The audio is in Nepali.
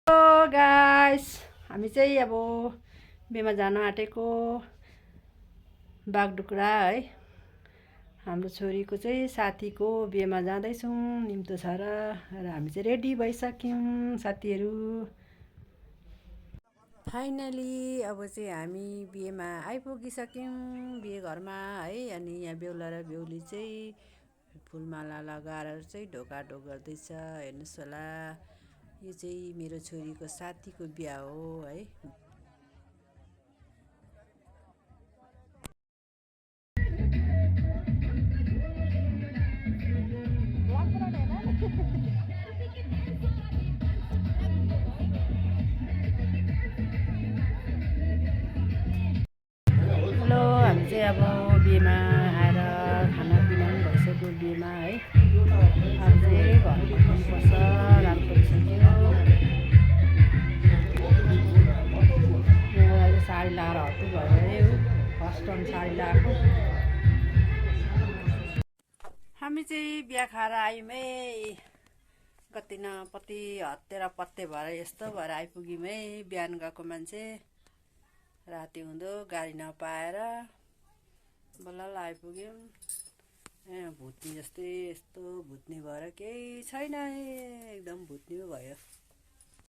हेलो गाइस, हामी चाहिँ अब बिहेमा जान आँटेको बागडुग्रा है। हाम्रो छोरीको चाहिँ साथीको बिहेमा जाँदैछौँ, निम्तो छ र हामी चाहिँ रेडी भइसक्यौँ साथीहरू। फाइनली अब चाहिँ हामी बिहेमा आइपुगिसक्यौँ, बिहे घरमा है। अनि यहाँ बेहुला र बेहुली चाहिँ फुलमाला लगाएर चाहिँ ढोकाढोक गर्दैछ। हेर्नुहोस् होला, यो चाहिँ मेरो छोरीको साथीको बिहा हो है। हेलो, हामी चाहिँ अब बिहेमा आएर खानापिना पनि भइसक्यो बिहेमा है। अब चाहिँ घर फर्किनुपर्छ, रात परिसक्यो। मेरो साडी लगाएर हत्तु भयो, फर्स्ट टाइम साडी लगाएको। हामी चाहिँ बिहा खाएर आयौँ है। कति न पति हत्तेर पत्ते भएर यस्तो भएर आइपुग्यौँ है। बिहान गएको मान्छे राति हुँदो गाडी नपाएर बल्ल आइपुग्यौँ। भुत्नी जस्तै यस्तो भुत्नी भएर केही छैन, एकदम भुत्नी भयो।